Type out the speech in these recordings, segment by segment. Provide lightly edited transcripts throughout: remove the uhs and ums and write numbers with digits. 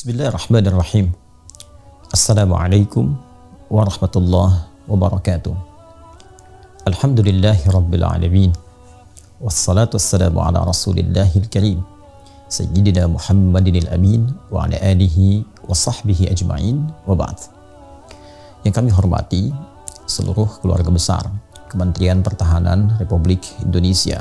Bismillahirrahmanirrahim. Assalamualaikum warahmatullahi wabarakatuh. Alhamdulillahi rabbil alamin. Wassalatu wassalamu ala rasulillahil karim Sayyidina Muhammadinil amin wa ala alihi wa sahbihi ajma'in wa ba'd. Yang kami hormati seluruh keluarga besar Kementerian Pertahanan Republik Indonesia,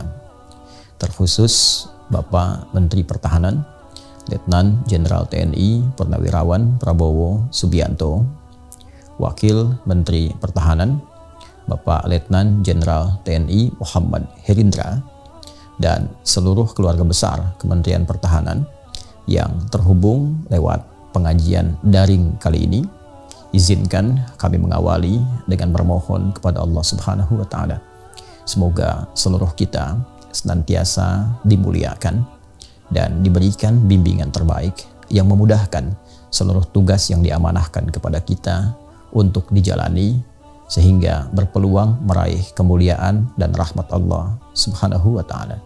terkhusus Bapak Menteri Pertahanan Letnan Jenderal TNI Purnawirawan Prabowo Subianto, Wakil Menteri Pertahanan Bapak Letnan Jenderal TNI Muhammad Herindra, dan seluruh keluarga besar Kementerian Pertahanan yang terhubung lewat pengajian daring kali ini. Izinkan kami mengawali dengan bermohon kepada Allah Subhanahu wa Ta'ala. Semoga seluruh kita senantiasa dimuliakan dan diberikan bimbingan terbaik yang memudahkan seluruh tugas yang diamanahkan kepada kita untuk dijalani, sehingga berpeluang meraih kemuliaan dan rahmat Allah Subhanahu wa Ta'ala.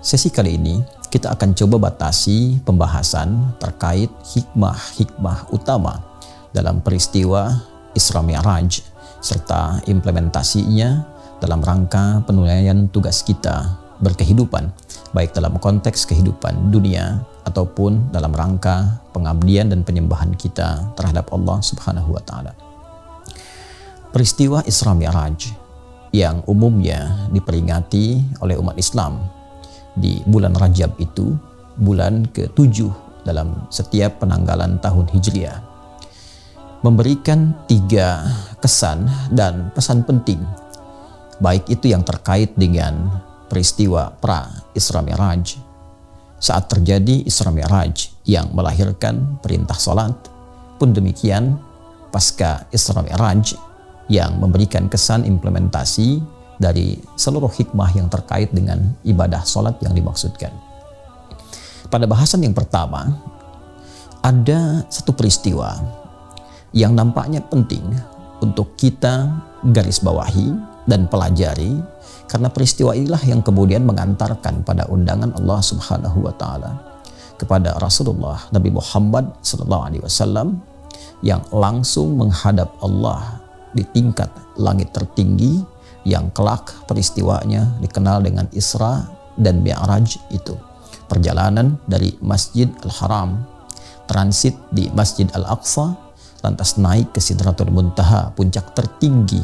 Sesi kali ini kita akan coba batasi pembahasan terkait hikmah-hikmah utama dalam peristiwa Isra Mi'raj serta implementasinya dalam rangka penunaian tugas kita berkehidupan, baik dalam konteks kehidupan dunia ataupun dalam rangka pengabdian dan penyembahan kita terhadap Allah Subhanahu wa Ta'ala. Peristiwa Isra Mi'raj yang umumnya diperingati oleh umat Islam di bulan Rajab, itu bulan ke-7 dalam setiap penanggalan tahun Hijriah, memberikan 3 kesan dan pesan penting, baik itu yang terkait dengan peristiwa pra Isra Mi'raj, saat terjadi Isra Mi'raj yang melahirkan perintah salat, pun demikian pasca Isra Mi'raj yang memberikan kesan implementasi dari seluruh hikmah yang terkait dengan ibadah salat yang dimaksudkan. Pada bahasan yang pertama, ada satu peristiwa yang nampaknya penting untuk kita garis bawahi dan pelajari, karena peristiwa inilah yang kemudian mengantarkan pada undangan Allah Subhanahu wa Ta'ala kepada Rasulullah Nabi Muhammad SAW yang langsung menghadap Allah di tingkat langit tertinggi, yang kelak peristiwanya dikenal dengan Isra dan Mi'raj itu. Perjalanan dari Masjid Al-Haram, transit di Masjid Al-Aqsa, lantas naik ke Sidratul Muntaha, puncak tertinggi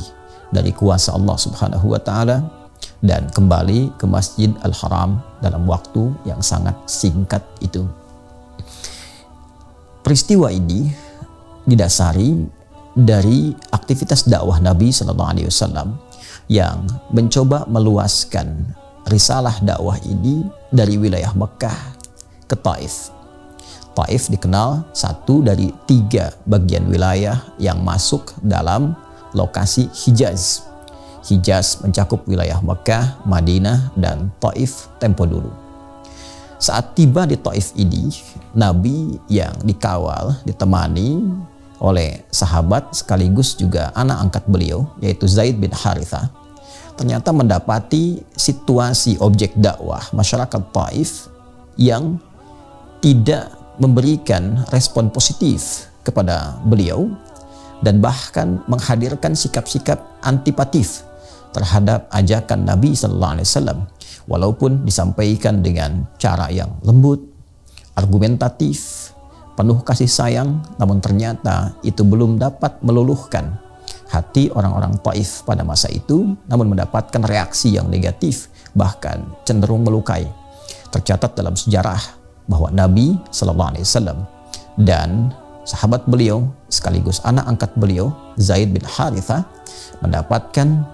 dari kuasa Allah Subhanahu wa Ta'ala, dan kembali ke Masjid Al-Haram dalam waktu yang sangat singkat itu. Peristiwa ini didasari dari aktivitas dakwah Nabi SAW yang mencoba meluaskan risalah dakwah ini dari wilayah Mekah ke Taif. Taif dikenal satu dari 3 bagian wilayah yang masuk dalam lokasi Hijaz. Hijaz mencakup wilayah Mekah, Madinah, dan Taif tempo dulu. Saat tiba di Taif ini, Nabi yang dikawal, ditemani oleh sahabat sekaligus juga anak angkat beliau, yaitu Zaid bin Harithah, ternyata mendapati situasi objek dakwah masyarakat Taif yang tidak memberikan respon positif kepada beliau, dan bahkan menghadirkan sikap-sikap antipatif terhadap ajakan Nabi SAW, walaupun disampaikan dengan cara yang lembut, argumentatif, penuh kasih sayang, namun ternyata itu belum dapat meluluhkan hati orang-orang Taif pada masa itu, namun mendapatkan reaksi yang negatif, bahkan cenderung melukai. Tercatat dalam sejarah bahwa Nabi SAW dan sahabat beliau sekaligus anak angkat beliau, Zaid bin Harithah, mendapatkan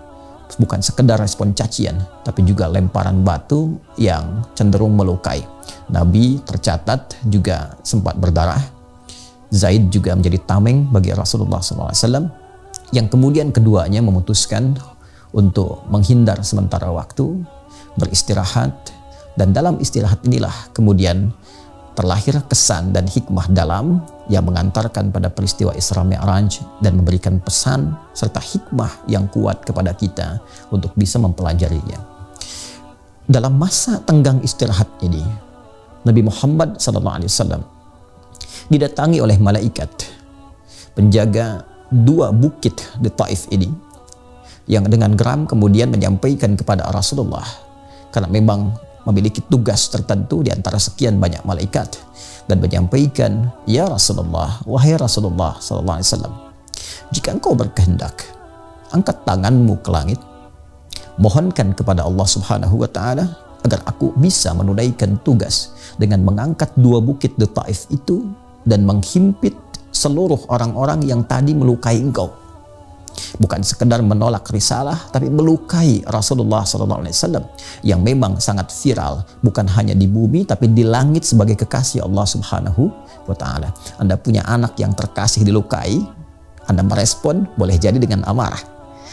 bukan sekedar respon cacian, tapi juga lemparan batu yang cenderung melukai. Nabi tercatat juga sempat berdarah. Zaid juga menjadi tameng bagi Rasulullah SAW, yang kemudian keduanya memutuskan untuk menghindar sementara waktu, beristirahat, dan dalam istirahat inilah kemudian terlahir kesan dan hikmah dalam yang mengantarkan pada peristiwa Isra Mi'raj dan memberikan pesan serta hikmah yang kuat kepada kita untuk bisa mempelajarinya. Dalam masa tenggang istirahat ini, Nabi Muhammad SAW didatangi oleh malaikat penjaga dua bukit di Taif ini, yang dengan geram kemudian menyampaikan kepada Rasulullah, karena memang memiliki tugas tertentu di antara sekian banyak malaikat, dan menyampaikan, "Ya Rasulullah, wahai Rasulullah sallallahu alaihi wasallam, jika engkau berkehendak, angkat tanganmu ke langit, mohonkan kepada Allah Subhanahu wa taala agar aku bisa menunaikan tugas dengan mengangkat dua bukit di Taif itu dan menghimpit seluruh orang-orang yang tadi melukai engkau." Bukan sekedar menolak risalah, tapi melukai Rasulullah SAW yang memang sangat viral, bukan hanya di bumi tapi di langit sebagai kekasih Allah Subhanahu wa taala. Anda punya anak yang terkasih dilukai, Anda merespon boleh jadi dengan amarah.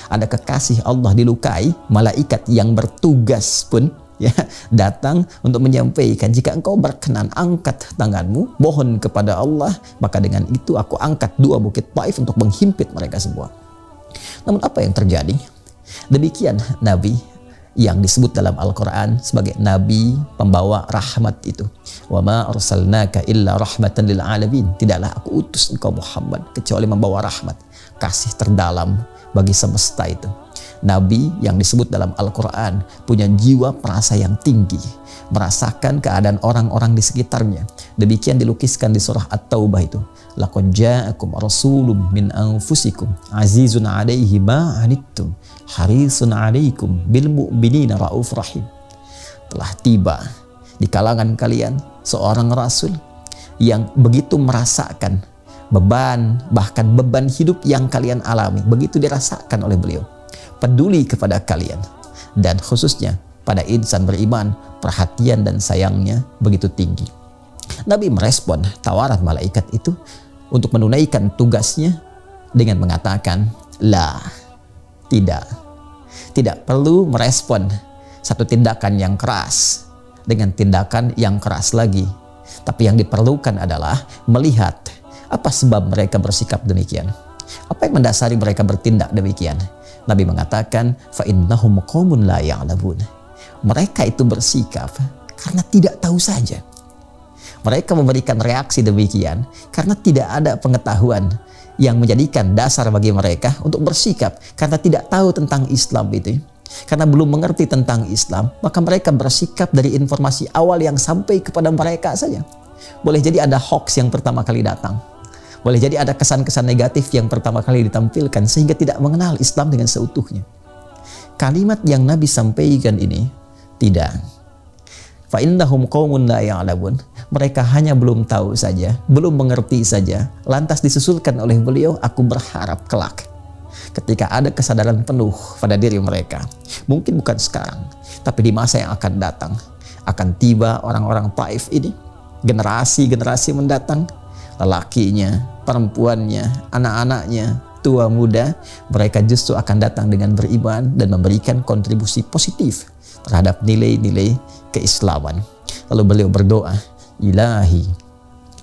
Ada kekasih Allah dilukai, malaikat yang bertugas pun ya datang untuk menyampaikan, jika engkau berkenan angkat tanganmu, mohon kepada Allah, maka dengan itu aku angkat dua bukit Taif untuk menghimpit mereka semua. Namun apa yang terjadi? Demikian Nabi yang disebut dalam Al-Quran sebagai Nabi pembawa rahmat itu. Wa ma arsalnaka illa rahmatan lil alamin. Tidaklah aku utus engkau Muhammad kecuali membawa rahmat, kasih terdalam bagi semesta itu. Nabi yang disebut dalam Al-Quran punya jiwa perasa yang tinggi, merasakan keadaan orang-orang di sekitarnya. Demikian dilukiskan di surah At-Taubah itu. Laqad ja'akum rasulun min anfusikum azizun 'alaihi ma 'anittum harisun 'alaikum bil mu'minina rauf rahim. Telah tiba di kalangan kalian seorang rasul yang begitu merasakan beban, bahkan beban hidup yang kalian alami, begitu dirasakan oleh beliau. Peduli kepada kalian, dan khususnya pada insan beriman, perhatian dan sayangnya begitu tinggi. Nabi merespon tawaran malaikat itu untuk menunaikan tugasnya dengan mengatakan, "La, tidak perlu merespon satu tindakan yang keras dengan tindakan yang keras lagi. Tapi yang diperlukan adalah melihat apa sebab mereka bersikap demikian. Apa yang mendasari mereka bertindak demikian?" Nabi mengatakan, "Fa innahum qaumun la ya'lamun." Mereka itu bersikap karena tidak tahu saja. Mereka memberikan reaksi demikian karena tidak ada pengetahuan yang menjadikan dasar bagi mereka untuk bersikap, karena tidak tahu tentang Islam itu. Karena belum mengerti tentang Islam, maka mereka bersikap dari informasi awal yang sampai kepada mereka saja. Boleh jadi ada hoax yang pertama kali datang. Boleh jadi ada kesan-kesan negatif yang pertama kali ditampilkan sehingga tidak mengenal Islam dengan seutuhnya. Kalimat yang Nabi sampaikan ini tidak. Fa innahum qaumun la ya'lamun. Mereka hanya belum tahu saja, belum mengerti saja. Lantas disusulkan oleh beliau, aku berharap kelak ketika ada kesadaran penuh pada diri mereka. Mungkin bukan sekarang, tapi di masa yang akan datang akan tiba orang-orang Taif ini, generasi-generasi mendatang, lelakinya, perempuannya, anak-anaknya, tua muda, mereka justru akan datang dengan beriman dan memberikan kontribusi positif terhadap nilai-nilai keislaman. Lalu beliau berdoa, "Ilahi,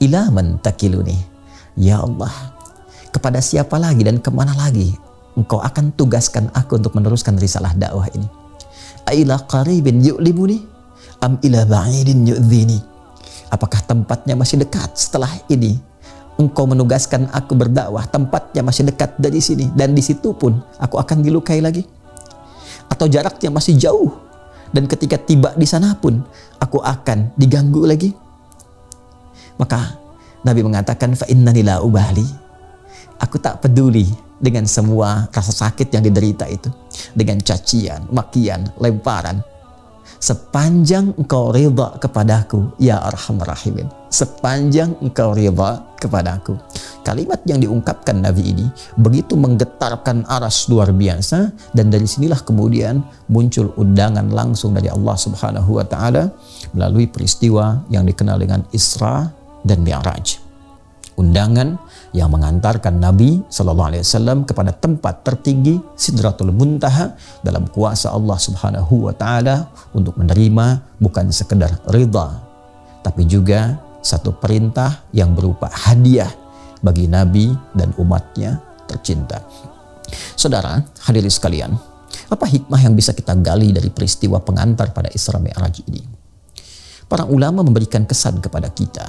ila man takiluni." Ya Allah, kepada siapa lagi dan kemana lagi Engkau akan tugaskan aku untuk meneruskan risalah dakwah ini? Aila qaribin yu'limuni am ila ba'idin yu'dhini. Apakah tempatnya masih dekat setelah ini Engkau menugaskan aku berdakwah, tempatnya masih dekat dari sini dan di situ pun aku akan dilukai lagi? Atau jaraknya masih jauh dan ketika tiba di sana pun aku akan diganggu lagi? Maka Nabi mengatakan, fa innani la ubali. Aku tak peduli dengan semua rasa sakit yang diderita itu, dengan cacian, makian, lemparan, sepanjang engkau ridha kepadaku ya arhamar rahimin, sepanjang engkau ridha kepadaku. Kalimat yang diungkapkan Nabi ini begitu menggetarkan aras luar biasa, dan dari sinilah kemudian muncul undangan langsung dari Allah Subhanahu wa taala melalui peristiwa yang dikenal dengan Isra dan Mi'raj. Undangan yang mengantarkan Nabi SAW kepada tempat tertinggi Sidratul Muntaha dalam kuasa Allah Subhanahu wa taala untuk menerima bukan sekedar ridha, tapi juga satu perintah yang berupa hadiah bagi Nabi dan umatnya tercinta. Saudara hadirin sekalian, apa hikmah yang bisa kita gali dari peristiwa pengantar pada Isra Mi'raj ini? Para ulama memberikan kesan kepada kita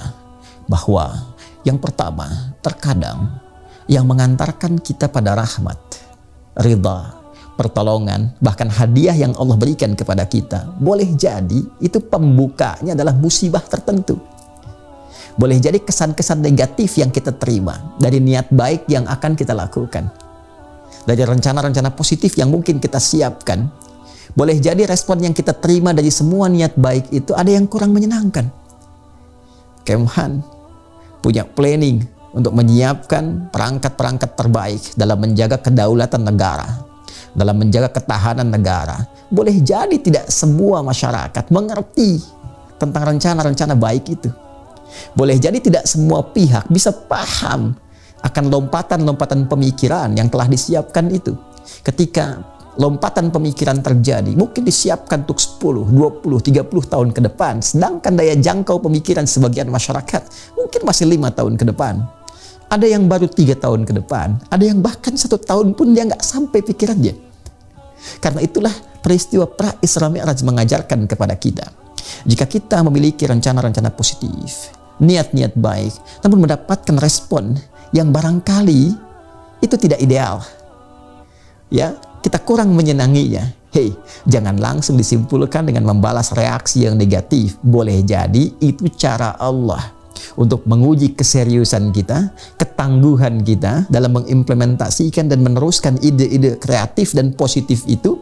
bahwa Yang pertama, terkadang yang mengantarkan kita pada rahmat, ridha, pertolongan, bahkan hadiah yang Allah berikan kepada kita, boleh jadi itu pembukanya adalah musibah tertentu. Boleh jadi kesan-kesan negatif yang kita terima dari niat baik yang akan kita lakukan, dari rencana-rencana positif yang mungkin kita siapkan. Boleh jadi respon yang kita terima dari semua niat baik itu ada yang kurang menyenangkan. Kemhan punya planning untuk menyiapkan perangkat-perangkat terbaik dalam menjaga kedaulatan negara, dalam menjaga ketahanan negara. Boleh jadi tidak semua masyarakat mengerti tentang rencana-rencana baik itu. Boleh jadi tidak semua pihak bisa paham akan lompatan-lompatan pemikiran yang telah disiapkan itu. Ketika lompatan pemikiran terjadi, mungkin disiapkan untuk 10, 20, 30 tahun ke depan, sedangkan daya jangkau pemikiran sebagian masyarakat mungkin masih 5 tahun ke depan. Ada yang baru 3 tahun ke depan, ada yang bahkan 1 tahun pun dia nggak sampai pikirannya. Karena itulah peristiwa Pra Isra Mi'raj mengajarkan kepada kita, jika kita memiliki rencana-rencana positif, niat-niat baik, namun mendapatkan respon yang barangkali itu tidak ideal, ya, kita kurang menyenanginya, jangan langsung disimpulkan dengan membalas reaksi yang negatif. Boleh jadi itu cara Allah untuk menguji keseriusan kita, ketangguhan kita dalam mengimplementasikan dan meneruskan ide-ide kreatif dan positif itu.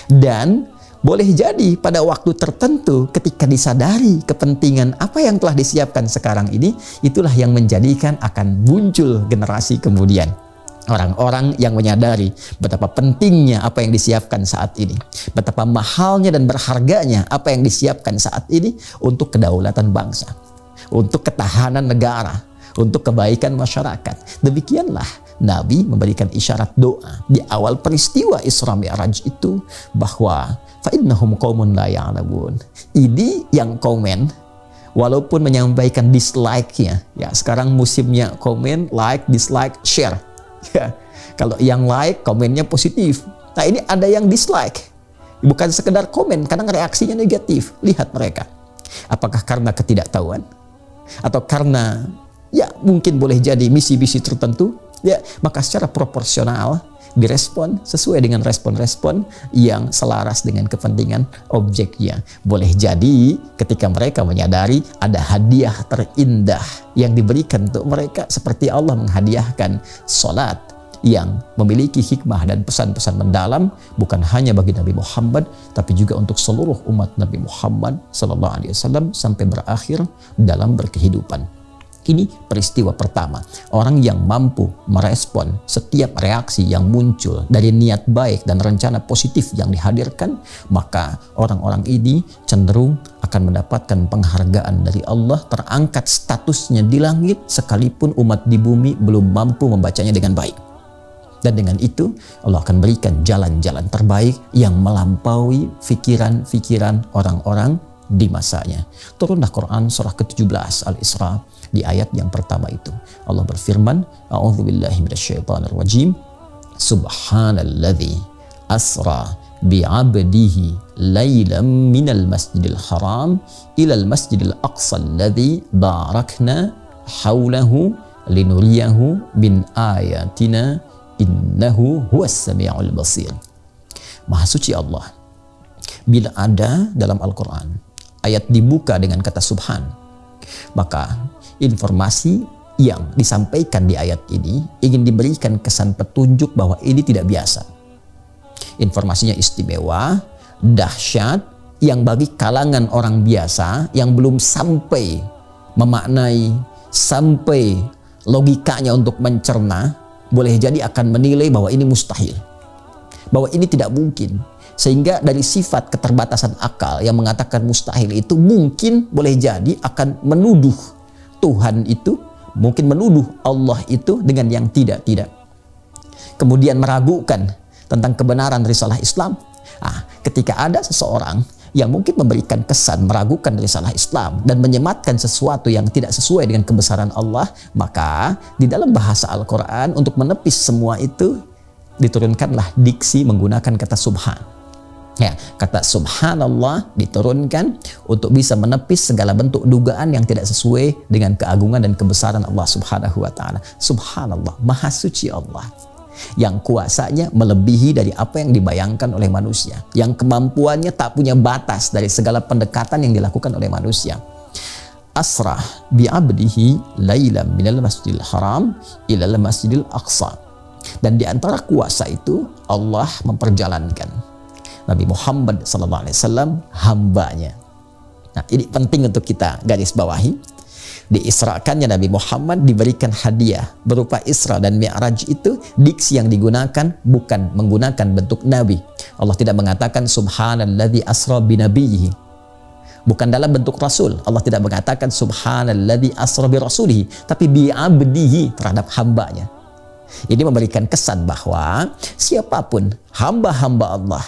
Dan boleh jadi pada waktu tertentu ketika disadari kepentingan apa yang telah disiapkan sekarang ini, itulah yang menjadikan akan muncul generasi kemudian. Orang-orang yang menyadari betapa pentingnya apa yang disiapkan saat ini, betapa mahalnya dan berharganya apa yang disiapkan saat ini untuk kedaulatan bangsa, untuk ketahanan negara, untuk kebaikan masyarakat. Demikianlah Nabi memberikan isyarat doa di awal peristiwa Isra Mi'raj itu, bahwa fa'innahum qaumun la ya'lamun. Ini yang komen, walaupun menyampaikan dislike-nya, ya sekarang musimnya komen, like, dislike, share. Ya, kalau yang like, komennya positif. Nah, ini ada yang dislike. Bukan sekedar komen, kadang reaksinya negatif. Lihat mereka. Apakah karena ketidaktahuan? Atau karena, ya mungkin boleh jadi misi-misi tertentu? Ya, maka secara proporsional direspon sesuai dengan respon-respon yang selaras dengan kepentingan objeknya. Boleh jadi ketika mereka menyadari ada hadiah terindah yang diberikan untuk mereka, seperti Allah menghadiahkan salat yang memiliki hikmah dan pesan-pesan mendalam, bukan hanya bagi Nabi Muhammad tapi juga untuk seluruh umat Nabi Muhammad SAW sampai berakhir dalam berkehidupan. Ini peristiwa pertama. Orang yang mampu merespon setiap reaksi yang muncul dari niat baik dan rencana positif yang dihadirkan, maka orang-orang ini cenderung akan mendapatkan penghargaan dari Allah, terangkat statusnya di langit sekalipun umat di bumi belum mampu membacanya dengan baik. Dan dengan itu Allah akan berikan jalan-jalan terbaik yang melampaui fikiran-fikiran orang-orang di masanya. Turunlah Quran surah ke-17 Al-Isra di ayat yang pertama itu. Allah berfirman, A'udzubillahi minasyaitonirrajim. Subhanalladzi asra bi'abdihi lailam minal masjidil haram ilal masjidil aqsa alladzi barakna haulahu linuriyahu min ayatina innahu huwas sami'ul basir. Maha suci Allah. Bila ada dalam Al-Quran ayat dibuka dengan kata subhan, maka informasi yang disampaikan di ayat ini ingin diberikan kesan petunjuk bahwa ini tidak biasa. Informasinya istimewa, dahsyat, yang bagi kalangan orang biasa yang belum sampai memaknai, sampai logikanya untuk mencerna, boleh jadi akan menilai bahwa ini mustahil, bahwa ini tidak mungkin. Sehingga dari sifat keterbatasan akal yang mengatakan mustahil itu, mungkin boleh jadi akan menuduh Tuhan itu, mungkin menuduh Allah itu dengan yang tidak-tidak. Kemudian meragukan tentang kebenaran risalah Islam. Ketika ada seseorang yang mungkin memberikan kesan meragukan risalah Islam dan menyematkan sesuatu yang tidak sesuai dengan kebesaran Allah, maka di dalam bahasa Al-Quran untuk menepis semua itu diturunkanlah diksi menggunakan kata subhan. Ya, kata subhanallah diturunkan untuk bisa menepis segala bentuk dugaan yang tidak sesuai dengan keagungan dan kebesaran Allah Subhanahu wa taala. Subhanallah, maha suci Allah yang kuasanya melebihi dari apa yang dibayangkan oleh manusia, yang kemampuannya tak punya batas dari segala pendekatan yang dilakukan oleh manusia. Asra bi'abdihi lailam minal masjidil haram ilal masjidil aqsa. Dan di antara kuasa itu Allah memperjalankan Nabi Muhammad SAW, hambanya. Nah, ini penting untuk kita garis bawahi. Diisrakannya Nabi Muhammad diberikan hadiah berupa Isra dan Mi'raj itu, diksi yang digunakan bukan menggunakan bentuk Nabi. Allah tidak mengatakan subhanalladzi asra binabiyhi. Bukan dalam bentuk Rasul. Allah tidak mengatakan subhanalladzi asra birasulihi, tapi bi'abdihi, terhadap hambanya. Ini memberikan kesan bahwa siapapun hamba-hamba Allah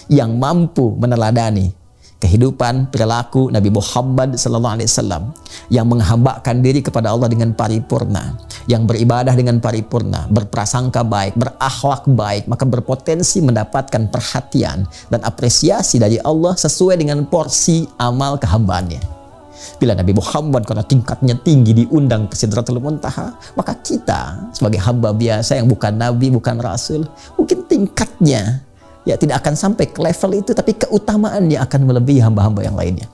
yang mampu meneladani kehidupan perilaku Nabi Muhammad SAW, yang menghambakan diri kepada Allah dengan paripurna, yang beribadah dengan paripurna, berprasangka baik, berakhlak baik, maka berpotensi mendapatkan perhatian dan apresiasi dari Allah sesuai dengan porsi amal kehambaannya. Bila Nabi Muhammad karena tingkatnya tinggi diundang ke Sidratul Muntaha, maka kita sebagai hamba biasa yang bukan Nabi, bukan Rasul, mungkin tingkatnya ya tidak akan sampai ke level itu, tapi keutamaannya akan melebihi hamba-hamba yang lainnya.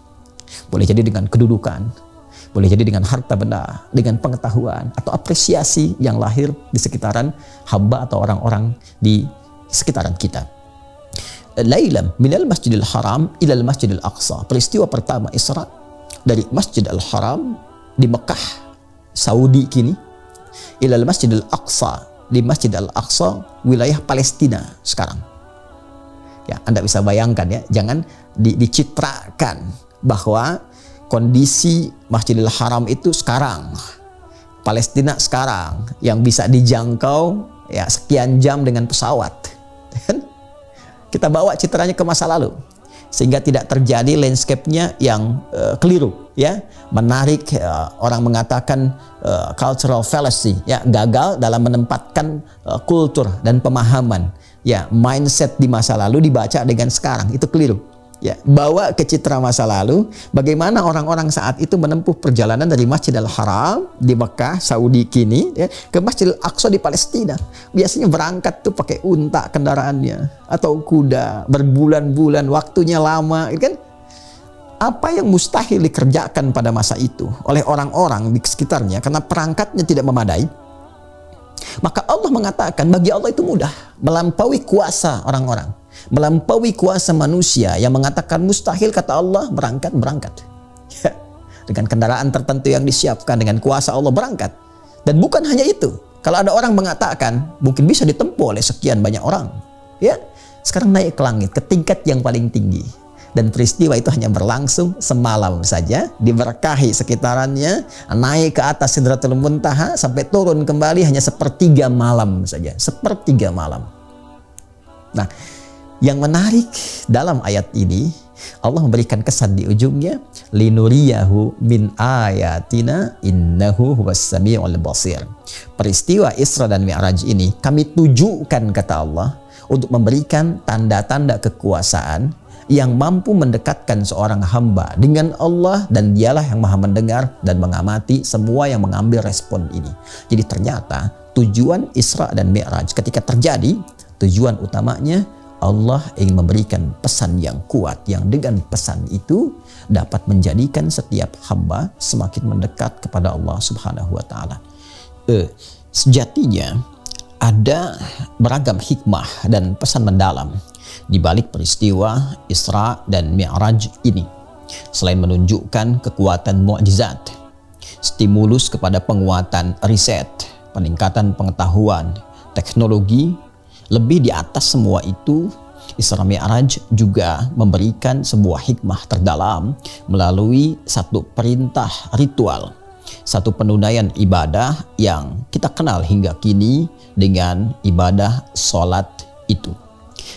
Boleh jadi dengan kedudukan, boleh jadi dengan harta benda, dengan pengetahuan, atau apresiasi yang lahir di sekitaran hamba atau orang-orang di sekitaran kita. Lailam minal masjidil haram ilal masjidil aqsa. Peristiwa pertama Isra dari Masjidil Haram di Mekah, Saudi kini, ilal masjidil aqsa, di Masjid Al-Aqsa, wilayah Palestina sekarang. Ya, Anda bisa bayangkan ya, jangan dicitrakan bahwa kondisi Masjidil Haram itu sekarang, Palestina sekarang, yang bisa dijangkau ya sekian jam dengan pesawat. Kita bawa citranya ke masa lalu sehingga tidak terjadi landscape-nya yang keliru, ya, menarik. Orang mengatakan cultural fallacy, ya, gagal dalam menempatkan kultur dan pemahaman. Ya, mindset di masa lalu dibaca dengan sekarang, itu keliru. Ya, bawa ke citra masa lalu, bagaimana orang-orang saat itu menempuh perjalanan dari Masjidil Haram di Mekah, Saudi kini, ya, ke Masjidil Aqsa di Palestina. Biasanya berangkat tuh pakai unta kendaraannya atau kuda, berbulan-bulan, waktunya lama, kan? Apa yang mustahil dikerjakan pada masa itu oleh orang-orang di sekitarnya karena perangkatnya tidak memadai, maka Allah mengatakan bagi Allah itu mudah, melampaui kuasa orang-orang, melampaui kuasa manusia yang mengatakan mustahil. Kata Allah, berangkat. Ya, dengan kendaraan tertentu yang disiapkan, dengan kuasa Allah berangkat. Dan bukan hanya itu, kalau ada orang mengatakan mungkin bisa ditempuh oleh sekian banyak orang, ya, sekarang naik ke langit, ke tingkat yang paling tinggi. Dan peristiwa itu hanya berlangsung semalam saja, diberkahi sekitarannya, naik ke atas Sidratul Muntaha sampai turun kembali hanya sepertiga malam saja, sepertiga malam. Nah, yang menarik dalam ayat ini, Allah memberikan kesan di ujungnya, linuriyahu min ayatina innahu huwas samiul basir. Peristiwa Isra dan Mi'raj ini kami tujukan, kata Allah, untuk memberikan tanda-tanda kekuasaan yang mampu mendekatkan seorang hamba dengan Allah, dan dialah yang maha mendengar dan mengamati semua yang mengambil respon ini. Jadi ternyata tujuan Isra dan Mi'raj ketika terjadi, tujuan utamanya Allah ingin memberikan pesan yang kuat, yang dengan pesan itu dapat menjadikan setiap hamba semakin mendekat kepada Allah Subhanahu wa taala. Sejatinya ada beragam hikmah dan pesan mendalam di balik peristiwa Isra dan Mi'raj ini. Selain menunjukkan kekuatan mukjizat, stimulus kepada penguatan riset, peningkatan pengetahuan, teknologi, lebih di atas semua itu, Isra Mi'raj juga memberikan sebuah hikmah terdalam melalui satu perintah ritual, satu penunaian ibadah yang kita kenal hingga kini dengan ibadah sholat itu.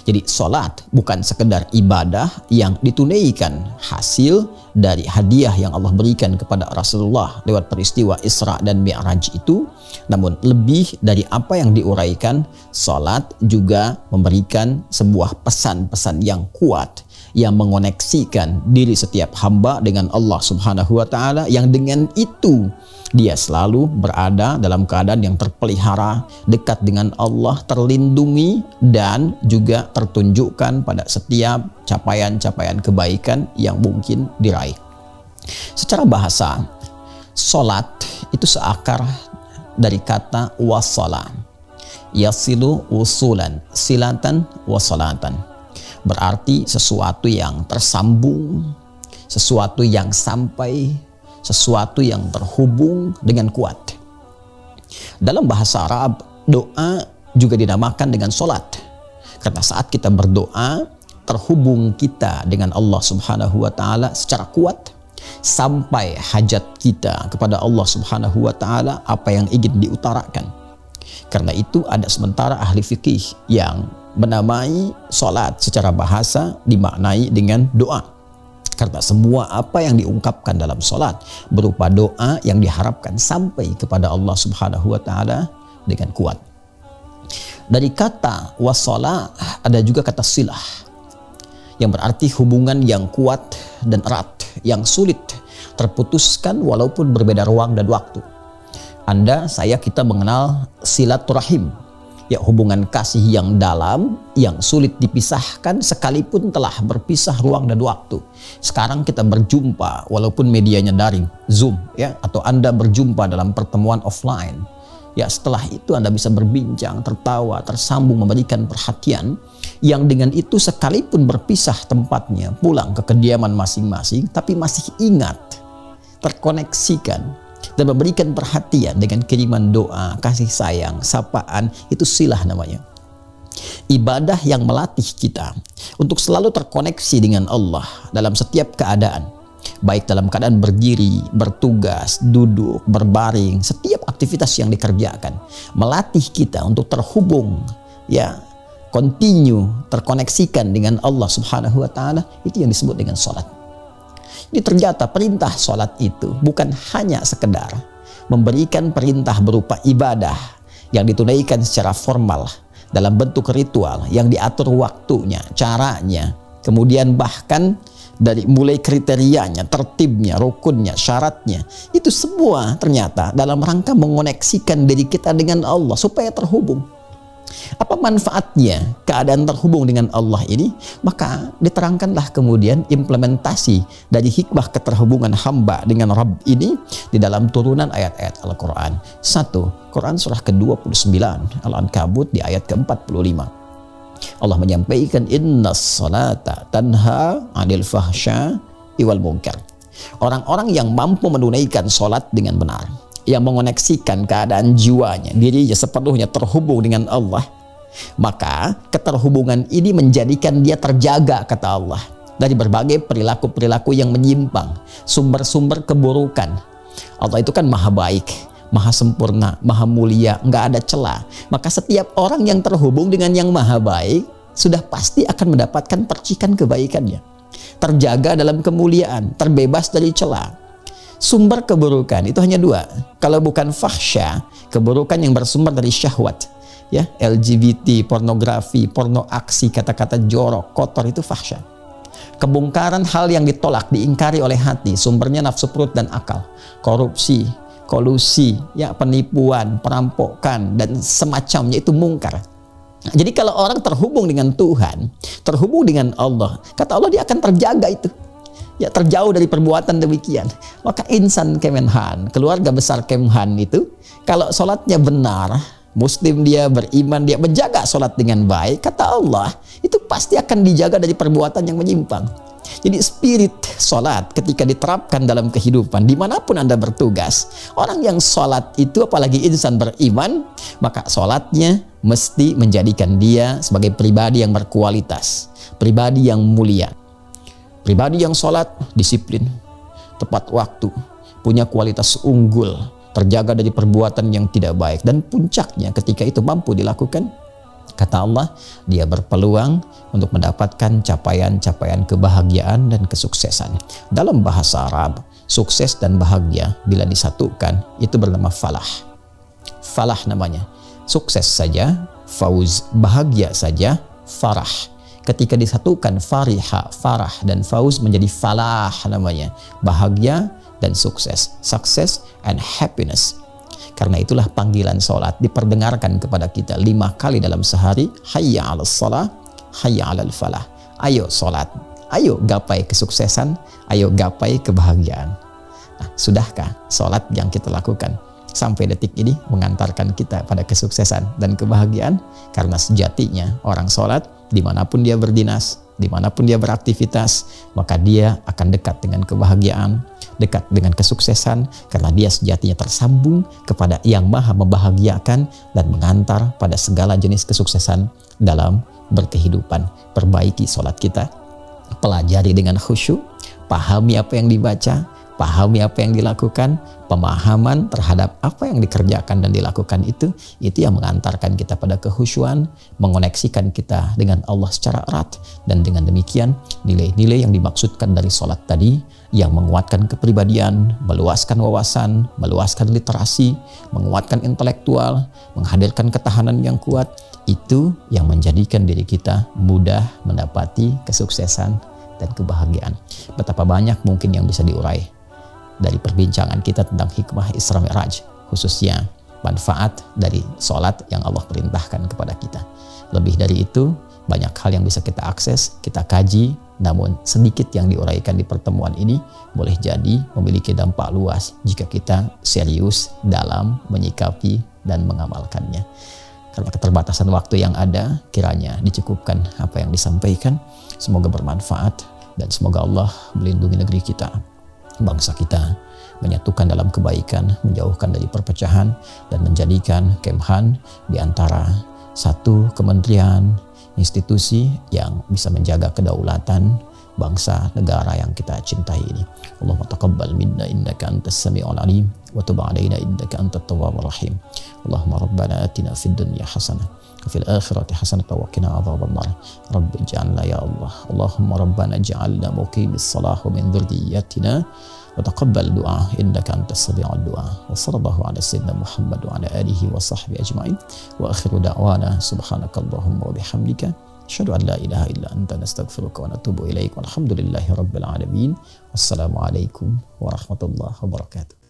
Jadi salat bukan sekedar ibadah yang ditunaikan hasil dari hadiah yang Allah berikan kepada Rasulullah lewat peristiwa Isra dan Mi'raj itu, namun lebih dari apa yang diuraikan, salat juga memberikan sebuah pesan-pesan yang kuat yang mengoneksikan diri setiap hamba dengan Allah Subhanahu wa taala, yang dengan itu dia selalu berada dalam keadaan yang terpelihara, dekat dengan Allah, terlindungi, dan juga tertunjukkan pada setiap capaian-capaian kebaikan yang mungkin diraih. Secara bahasa, salat itu seakar dari kata wasala, yasilu usulan, silatan wasalatan. Berarti sesuatu yang tersambung, sesuatu yang sampai, sesuatu yang terhubung dengan kuat. Dalam bahasa Arab, doa juga dinamakan dengan salat. Karena saat kita berdoa, terhubung kita dengan Allah Subhanahu wa taala secara kuat sampai hajat kita kepada Allah Subhanahu wa taala apa yang ingin diutarakan. Karena itu ada sementara ahli fikih yang menamai salat secara bahasa dimaknai dengan doa. Karena semua apa yang diungkapkan dalam salat berupa doa yang diharapkan sampai kepada Allah Subhanahu wa taala dengan kuat. Dari kata wasala ada juga kata silah yang berarti hubungan yang kuat dan erat, yang sulit terputuskan walaupun berbeda ruang dan waktu. Anda, saya, kita mengenal silaturahim, ya hubungan kasih yang dalam, yang sulit dipisahkan sekalipun telah berpisah ruang dan waktu. Sekarang kita berjumpa walaupun medianya daring, Zoom, ya, atau Anda berjumpa dalam pertemuan offline. Ya, setelah itu Anda bisa berbincang, tertawa, tersambung, memberikan perhatian, yang dengan itu sekalipun berpisah tempatnya, pulang ke kediaman masing-masing, tapi masih ingat, terkoneksikan, dan memberikan perhatian dengan kiriman doa, kasih sayang, sapaan, itu silah namanya. Ibadah yang melatih kita untuk selalu terkoneksi dengan Allah dalam setiap keadaan, baik dalam keadaan berdiri, bertugas, duduk, berbaring, setiap aktivitas yang dikerjakan, melatih kita untuk terhubung, ya, continue, terkoneksikan dengan Allah Subhanahu wa taala, itu yang disebut dengan salat. Ini ternyata perintah salat itu bukan hanya sekedar memberikan perintah berupa ibadah yang ditunaikan secara formal dalam bentuk ritual yang diatur waktunya, caranya, kemudian bahkan dari mulai kriterianya, tertibnya, rukunnya, syaratnya, itu semua ternyata dalam rangka mengoneksikan diri kita dengan Allah supaya terhubung. Apa manfaatnya keadaan terhubung dengan Allah ini? Maka diterangkanlah kemudian implementasi dari hikmah keterhubungan hamba dengan Rabb ini di dalam turunan ayat-ayat Al-Quran. 1. Quran surah ke-29 Al-Ankabut di ayat ke-45. Allah menyampaikan innas salata tanha 'anil fahsya wal munkar. Orang-orang yang mampu menunaikan salat dengan benar, yang mengoneksikan keadaan jiwanya, dirinya sepenuhnya terhubung dengan Allah, maka keterhubungan ini menjadikan dia terjaga, kata Allah, dari berbagai perilaku-perilaku yang menyimpang, sumber-sumber keburukan. Allah itu kan maha baik, maha sempurna, maha mulia, nggak ada celah. Maka setiap orang yang terhubung dengan yang maha baik sudah pasti akan mendapatkan percikan kebaikannya, terjaga dalam kemuliaan, terbebas dari celah. Sumber keburukan itu hanya dua. Kalau bukan fahsya, keburukan yang bersumber dari syahwat, ya, LGBT, pornografi, porno aksi, kata-kata jorok, kotor, itu fahsya. Kebongkaran hal yang ditolak, diingkari oleh hati, sumbernya nafsu perut dan akal. Korupsi, kolusi, ya, penipuan, perampokan, dan semacamnya itu mungkar. Jadi kalau orang terhubung dengan Tuhan, terhubung dengan Allah, kata Allah dia akan terjaga itu, ya, terjauh dari perbuatan demikian. Maka insan Kemenhan, keluarga besar Kemhan itu, kalau sholatnya benar, muslim dia, beriman dia, menjaga sholat dengan baik, kata Allah, itu pasti akan dijaga dari perbuatan yang menyimpang. Jadi spirit sholat ketika diterapkan dalam kehidupan, dimanapun Anda bertugas, orang yang sholat itu, apalagi insan beriman, maka sholatnya mesti menjadikan dia sebagai pribadi yang berkualitas, pribadi yang mulia. Pribadi yang sholat, disiplin, tepat waktu, punya kualitas unggul, terjaga dari perbuatan yang tidak baik. Dan puncaknya ketika itu mampu dilakukan, Kata Allah, dia berpeluang untuk mendapatkan capaian-capaian kebahagiaan dan kesuksesan. Dalam bahasa Arab, sukses dan bahagia bila disatukan itu bernama falah. Falah namanya. Sukses saja, fauz, bahagia saja, farah. Ketika disatukan fariha, farah dan fauz menjadi falah namanya. Bahagia dan sukses. Success and happiness. Karena itulah panggilan sholat diperdengarkan kepada kita 5 kali dalam sehari. Hayya 'alas shalah, hayya 'alal falah. Ayo sholat, ayo gapai kesuksesan, ayo gapai kebahagiaan. Nah, sudahkah sholat yang kita lakukan sampai detik ini mengantarkan kita pada kesuksesan dan kebahagiaan? Karena sejatinya orang sholat dimanapun dia berdinas, dimanapun dia beraktivitas, maka dia akan dekat dengan kebahagiaan, dekat dengan kesuksesan, karena dia sejatinya tersambung kepada yang maha membahagiakan dan mengantar pada segala jenis kesuksesan dalam berkehidupan. Perbaiki sholat kita, pelajari dengan khusyuk, pahami apa yang dibaca, pahami apa yang dilakukan, pemahaman terhadap apa yang dikerjakan dan dilakukan itu yang mengantarkan kita pada kehusyuan, mengoneksikan kita dengan Allah secara erat, dan dengan demikian nilai-nilai yang dimaksudkan dari sholat tadi yang menguatkan kepribadian, meluaskan wawasan, meluaskan literasi, menguatkan intelektual, menghadirkan ketahanan yang kuat, itu yang menjadikan diri kita mudah mendapati kesuksesan dan kebahagiaan. Betapa banyak mungkin yang bisa diurai dari perbincangan kita tentang hikmah Isra Mi'raj, khususnya manfaat dari sholat yang Allah perintahkan kepada kita. Lebih dari itu, banyak hal yang bisa kita akses, kita kaji, namun sedikit yang diuraikan di pertemuan ini boleh jadi memiliki dampak luas jika kita serius dalam menyikapi dan mengamalkannya. Karena keterbatasan waktu yang ada, kiranya dicukupkan apa yang disampaikan. Semoga bermanfaat dan semoga Allah melindungi negeri kita, bangsa kita, menyatukan dalam kebaikan, menjauhkan dari perpecahan, dan menjadikan Kemhan di antara satu kementerian, institusi yang bisa menjaga kedaulatan bangsa negara yang kita cintai ini. Allahumma taqabbal minna innaka antas sami'ul alim wa tub 'alaina innaka antat tawwabur rahim. Allahumma rabbana atina fid dunya hasanah wa fil akhirati hasanah wa qina adzabannar. Rabbi ij'alna ya Allah. Allahumma rabbana ij'alna muqimis salah wa min dhurriyyatina wa taqabbal du'a innaka antas sami'ud du'a. Wa sallallahu ala sayyidina Muhammad wa ala alihi wa sahbihi ajma'in. Wa akhiru da'wana subhanakallahumma wa bihamdika asyhadu an la ilaha illa anta nastaghfiruka wa natubu ilaik. Walhamdulillahi rabbil alamin. Wassalamualaikum warahmatullahi wabarakatuh.